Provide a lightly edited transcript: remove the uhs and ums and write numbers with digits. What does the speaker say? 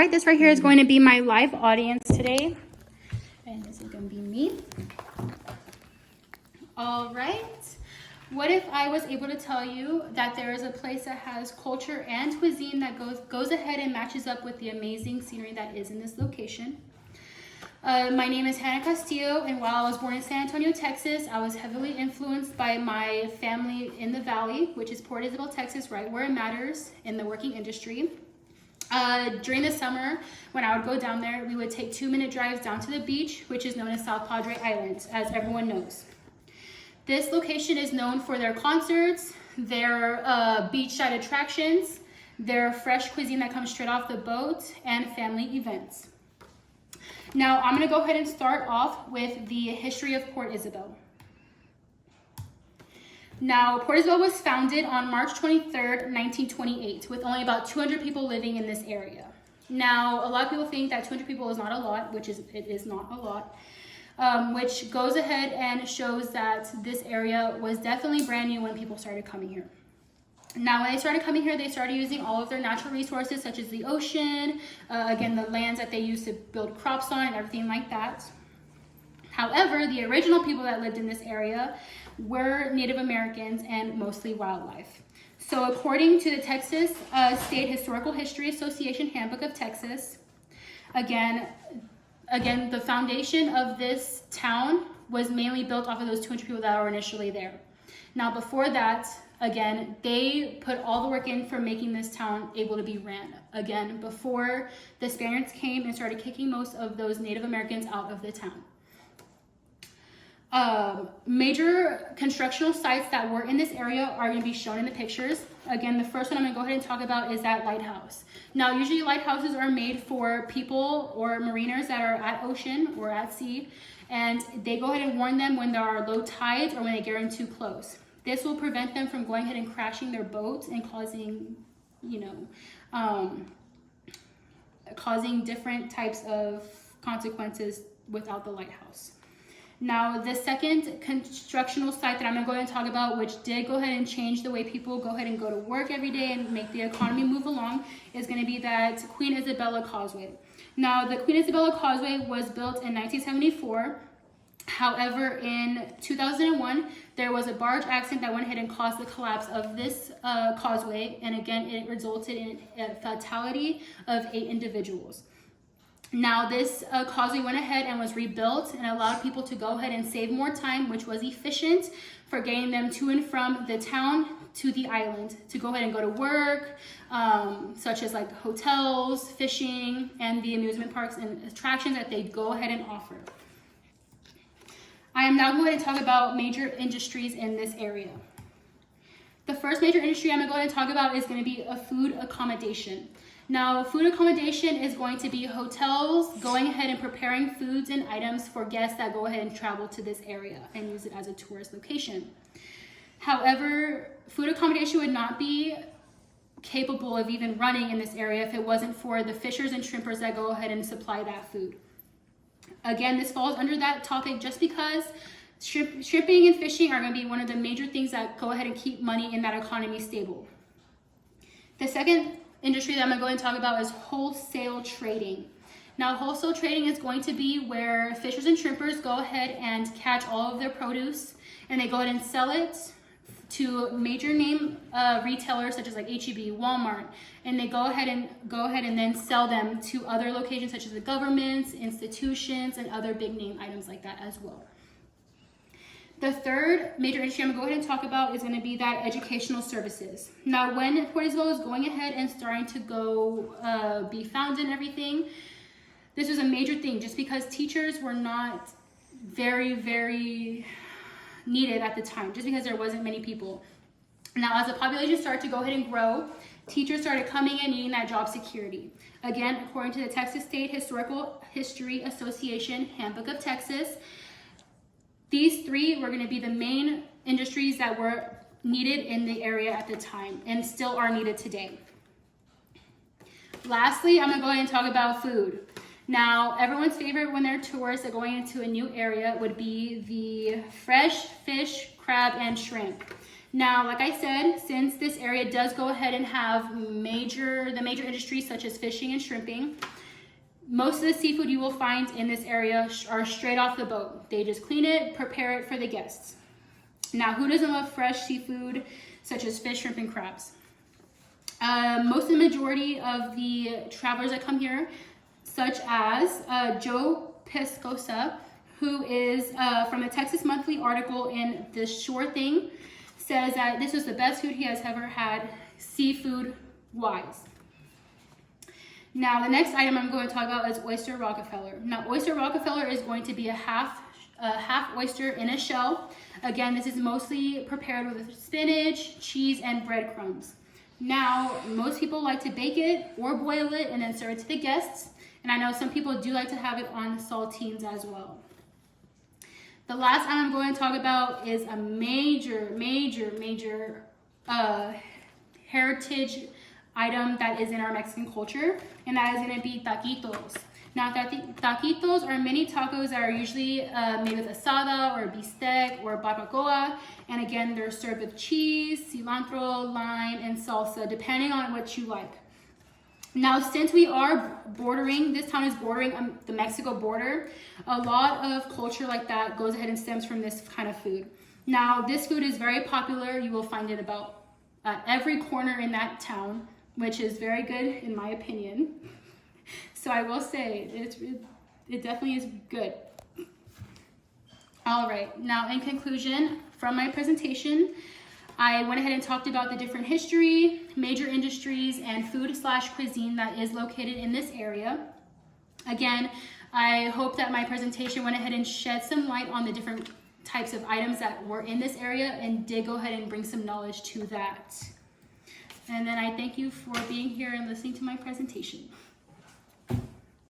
right, this right here is going to be my live audience today. And this is going to be me. All right. What if I was able to tell you that there is a place that has culture and cuisine that goes ahead and matches up with the amazing scenery that is in this location? My name is Hannah Castillo, and while I was born in San Antonio, Texas, I was heavily influenced by my family in the Valley, which is Port Isabel, Texas, right where it matters in the working industry. During the summer, when I would go down there, we would take 2-minute drives down to the beach, which is known as South Padre Island, as everyone knows. This location is known for their concerts, their beachside attractions, their fresh cuisine that comes straight off the boat, and family events. Now, I'm going to go ahead and start off with the history of Port Isabel. Now, Port Isabel was founded on March 23rd, 1928, with only about 200 people living in this area. Now, a lot of people think that 200 people is not a lot, it is not a lot, which goes ahead and shows that this area was definitely brand new when people started coming here. Now, when they started coming here, they started using all of their natural resources, such as the ocean, again, the lands that they used to build crops on and everything like that. However, the original people that lived in this area were Native Americans and mostly wildlife. So according to the Texas State Historical History Association Handbook of Texas, again, the foundation of this town was mainly built off of those 200 people that were initially there. Now, before that, again, they put all the work in for making this town able to be ran. Again, before the Spaniards came and started kicking most of those Native Americans out of the town. Major constructional sites that were in this area are going to be shown in the pictures. Again, the first one I'm going to go ahead and talk about is that lighthouse. Now, usually lighthouses are made for people or mariners that are at ocean or at sea, and they go ahead and warn them when there are low tides or when they get in too close. This will prevent them from going ahead and crashing their boats and causing, causing different types of consequences without the lighthouse. Now, the second constructional site that I'm going to go ahead and talk about, which did go ahead and change the way people go ahead and go to work every day and make the economy move along, is going to be that Queen Isabella Causeway. Now, the Queen Isabella Causeway was built in 1974. However, in 2001, there was a barge accident that went ahead and caused the collapse of this causeway, and again, it resulted in a fatality of 8 individuals. Now, this causeway went ahead and was rebuilt and allowed people to go ahead and save more time, which was efficient for getting them to and from the town to the island to go ahead and go to work, such as like hotels, fishing, and the amusement parks and attractions that they go ahead and offer. I am now going to talk about major industries in this area. The first major industry I'm going to go ahead and talk about is going to be a food accommodation. Now, food accommodation is going to be hotels going ahead and preparing foods and items for guests that go ahead and travel to this area and use it as a tourist location. However, food accommodation would not be capable of even running in this area if it wasn't for the fishers and shrimpers that go ahead and supply that food. Again, this falls under that topic just because shrimping and fishing are going to be one of the major things that go ahead and keep money in that economy stable. The second industry that I'm going to go and talk about is wholesale trading. Now, wholesale trading is going to be where fishers and shrimpers go ahead and catch all of their produce and they go ahead and sell it to major name retailers such as like H-E-B, Walmart, and they go ahead and then sell them to other locations such as the governments, institutions, and other big name items like that as well. The third major industry I'm going to go ahead and talk about is going to be that educational services. Now, when Port Isabel was going ahead and starting to go be founded and everything, this was a major thing just because teachers were not very, very needed at the time, just because there wasn't many people. Now, as the population started to go ahead and grow, teachers started coming in needing that job security. Again, according to the Texas State Historical History Association Handbook of Texas, these 3 were going to be the main industries that were needed in the area at the time and still are needed today. Lastly, I'm going to go ahead and talk about food. Now, everyone's favorite when they're tourists going into a new area would be the fresh fish, crab, and shrimp. Now, like I said, since this area does go ahead and have the major industries such as fishing and shrimping, Most of the seafood you will find in this area are straight off the boat. They just clean it, prepare it for the guests. Now, who doesn't love fresh seafood such as fish, shrimp, and crabs? Most of the majority of the travelers that come here, such as Joe Pescosa, who is from a Texas Monthly article in The Sure Thing, says that this was the best food he has ever had, seafood-wise. Now, the next item I'm going to talk about is Oyster Rockefeller. Now, Oyster Rockefeller is going to be a half oyster in a shell. Again, this is mostly prepared with spinach, cheese, and breadcrumbs. Now, most people like to bake it or boil it and then serve it to the guests. And I know some people do like to have it on saltines as well. The last item I'm going to talk about is a major heritage item that is in our Mexican culture, and that is going to be taquitos. Now, taquitos are mini tacos that are usually made with asada or bistec or barbacoa, and again, they're served with cheese, cilantro, lime, and salsa, depending on what you like. Now, since we are bordering, this town is bordering the Mexico border, a lot of culture like that goes ahead and stems from this kind of food. Now, this food is very popular. You will find it about at every corner in that town, which is very good in my opinion. So I will say, it definitely is good. All right, now in conclusion, from my presentation, I went ahead and talked about the different history, major industries, and food/cuisine that is located in this area. Again, I hope that my presentation went ahead and shed some light on the different types of items that were in this area and did go ahead and bring some knowledge to that. And then I thank you for being here and listening to my presentation.